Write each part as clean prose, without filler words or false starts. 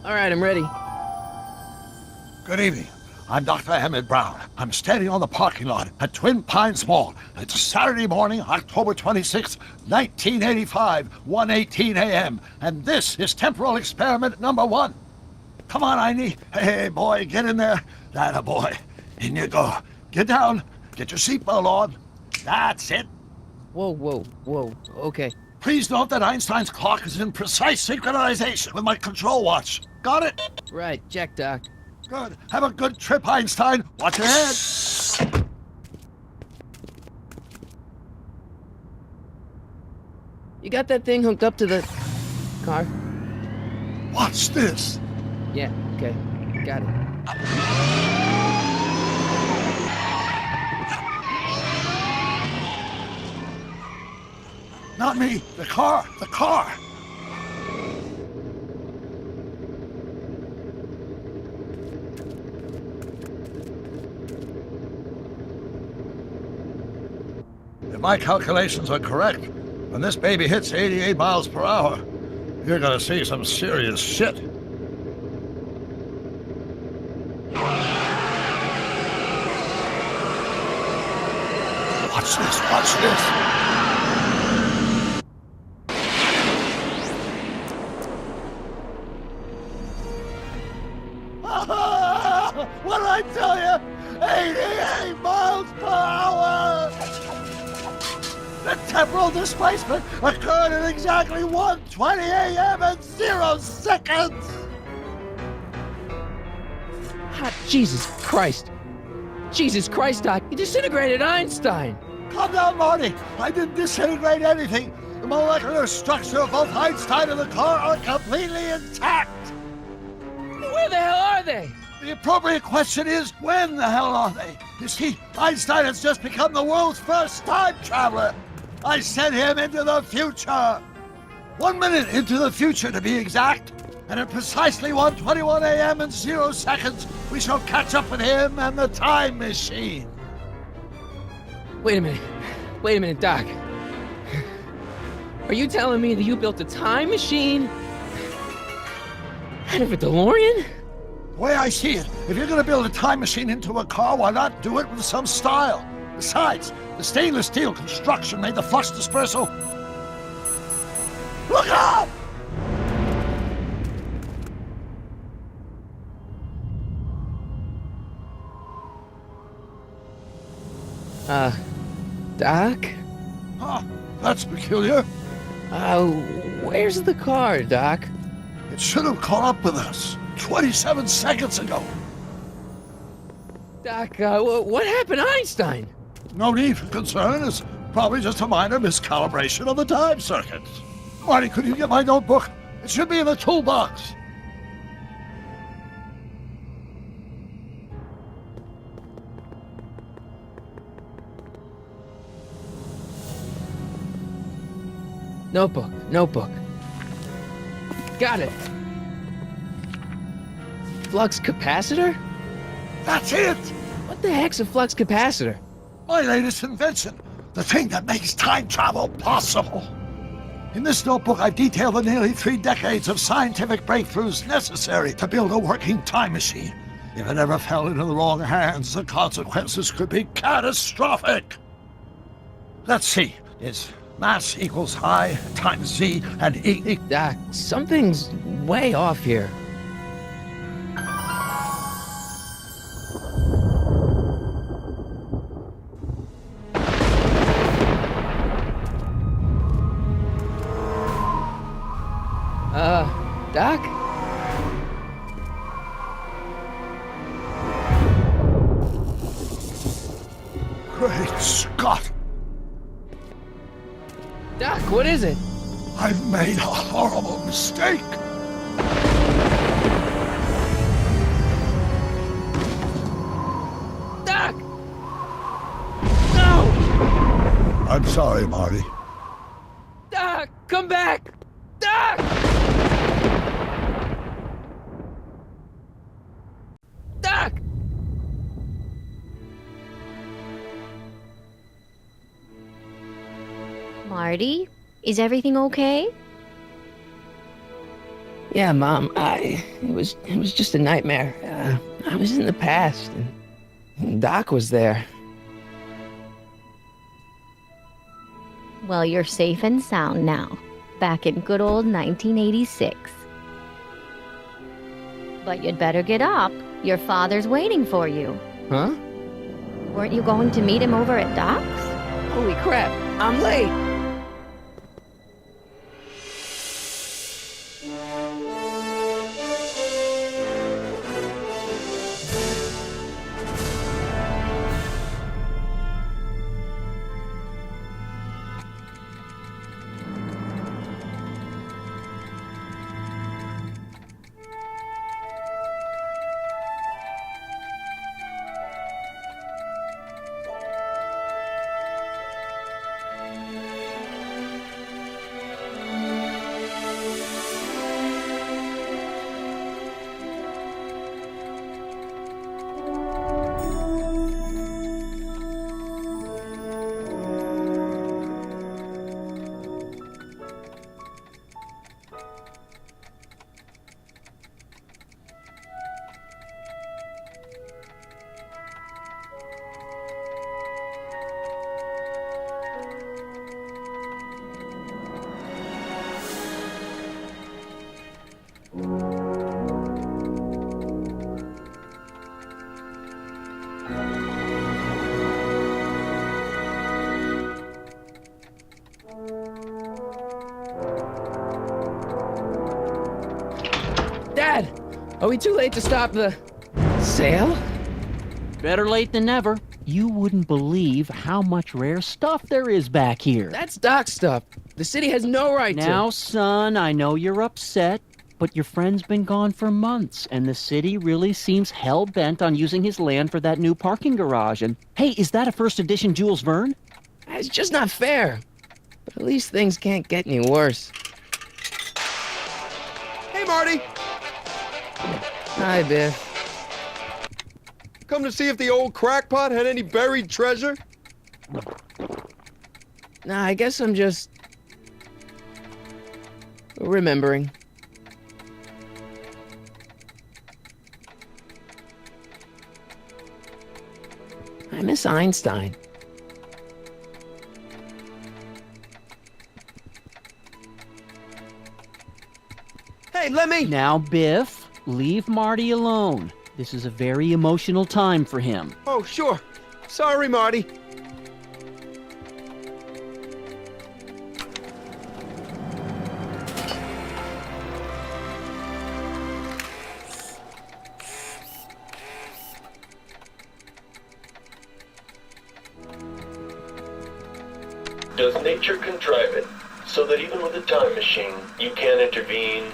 All right, I'm ready. Good evening. I'm Dr. Emmett Brown. I'm standing on the parking lot at Twin Pines Mall. It's Saturday morning, October 26th, 1985, 1:18 a.m. And this is temporal experiment number 1. Come on, Einie. Hey, boy, get in there. That boy. In you go. Get down. Get your seatbelt on. That's it. Whoa. Okay. Please note that Einstein's clock is in precise synchronization with my control watch. Got it? Right, check, Doc. Good. Have a good trip, Einstein. Watch your head. You got that thing hooked up to the car? Watch this. Yeah, okay. Got it. Not me. The car. The car. If my calculations are correct, when this baby hits 88 miles per hour, you're gonna see some serious shit. Watch this, watch this. What did I tell you? 88 miles per hour! The temporal displacement occurred at exactly 1:20 a.m. and 0 seconds! Hot Jesus Christ. Jesus Christ, Doc. You disintegrated Einstein. Calm down, Marty. I didn't disintegrate anything. The molecular structure of both Einstein and the car are completely intact. Where the hell are they? The appropriate question is, when the hell are they? You see, Einstein has just become the world's first time traveler. I sent him into the future. 1 minute into the future, to be exact. And at precisely 1:21 a.m. and 0 seconds, we shall catch up with him and the time machine. Wait a minute, Doc. Are you telling me that you built a time machine out of a DeLorean? The way I see it, if you're going to build a time machine into a car, why not do it with some style? Besides, the stainless steel construction made the flux dispersal. Look out! Doc? Huh, that's peculiar. Where's the car, Doc? It should have caught up with us 27 seconds ago. Doc, what happened to Einstein? No need for concern. It's probably just a minor miscalibration of the time circuits. Marty, could you get my notebook? It should be in the toolbox. Notebook. Got it. Flux capacitor? That's it! What the heck's a flux capacitor? My latest invention. The thing that makes time travel possible. In this notebook, I've detailed the nearly 3 decades of scientific breakthroughs necessary to build a working time machine. If it ever fell into the wrong hands, the consequences could be catastrophic. Let's see. Is mass equals I times Z and E. Doc, something's way off here. Doc? Great Scott! Doc, what is it? I've made a horrible mistake! Doc! No! I'm sorry, Marty. Doc, come back! Doc! Doc! Marty, is everything okay? Yeah, Mom, it was just a nightmare. I was in the past, and Doc was there. Well, you're safe and sound now, back in good old 1986. But you'd better get up. Your father's waiting for you. Huh? Weren't you going to meet him over at Doc's? Holy crap, I'm late! Dad! Are we too late to stop the sale? Better late than never. You wouldn't believe how much rare stuff there is back here. That's Doc's stuff. The city has no right to. Now, son, I know you're upset, but your friend's been gone for months, and the city really seems hell-bent on using his land for that new parking garage. And, hey, is that a first edition Jules Verne? It's just not fair. But at least things can't get any worse. Hey, Marty! Hi, Biff. Come to see if the old crackpot had any buried treasure? Nah, I guess I'm just remembering. I miss Einstein. Hey, let me... Now, Biff, leave Marty alone. This is a very emotional time for him. Oh, sure. Sorry, Marty. Does nature contrive it so that even with a time machine, you can intervene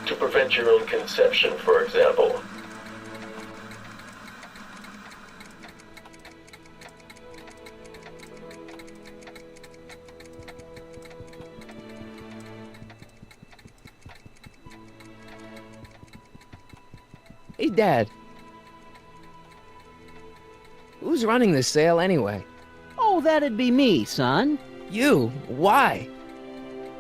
to prevent your own conception, for example? Hey, Dad. Who's running this sale anyway? Oh, that'd be me, son. You? Why?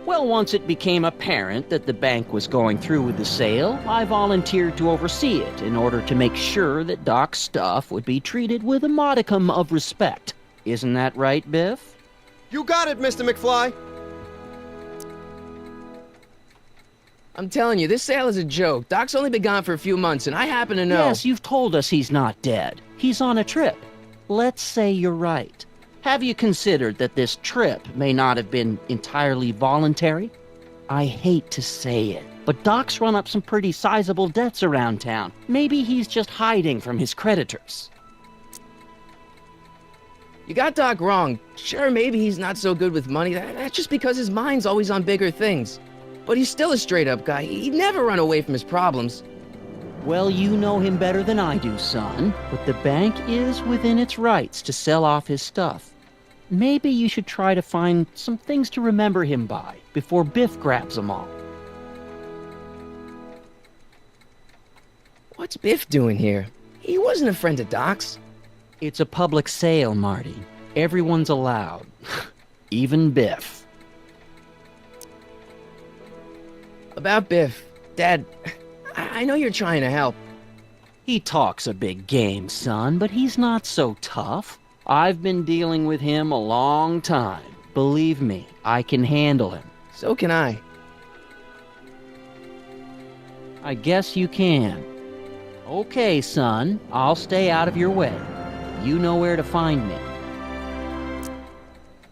Well, once it became apparent that the bank was going through with the sale, I volunteered to oversee it in order to make sure that Doc's stuff would be treated with a modicum of respect. Isn't that right, Biff? You got it, Mr. McFly. I'm telling you, this sale is a joke. Doc's only been gone for a few months, and I happen to know... Yes, you've told us he's not dead. He's on a trip. Let's say you're right. Have you considered that this trip may not have been entirely voluntary? I hate to say it, but Doc's run up some pretty sizable debts around town. Maybe he's just hiding from his creditors. You got Doc wrong. Sure, maybe he's not so good with money. That's just because his mind's always on bigger things. But he's still a straight-up guy. He'd never run away from his problems. Well, you know him better than I do, son, but the bank is within its rights to sell off his stuff. Maybe you should try to find some things to remember him by before Biff grabs them all. What's Biff doing here? He wasn't a friend of Doc's. It's a public sale, Marty. Everyone's allowed. Even Biff. About Biff, Dad, I know you're trying to help. He talks a big game, son, but he's not so tough. I've been dealing with him a long time. Believe me, I can handle him. So can I. I guess you can. Okay, son, I'll stay out of your way. You know where to find me.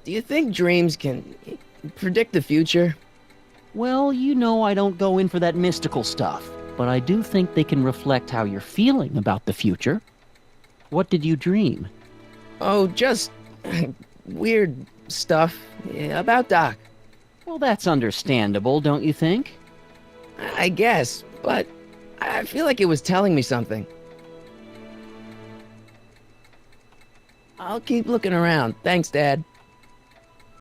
Do you think dreams can predict the future? Well, you know I don't go in for that mystical stuff, but I do think they can reflect how you're feeling about the future. What did you dream? Oh, just weird stuff about Doc. Well, that's understandable, don't you think? I guess, but I feel like it was telling me something. I'll keep looking around. Thanks, Dad.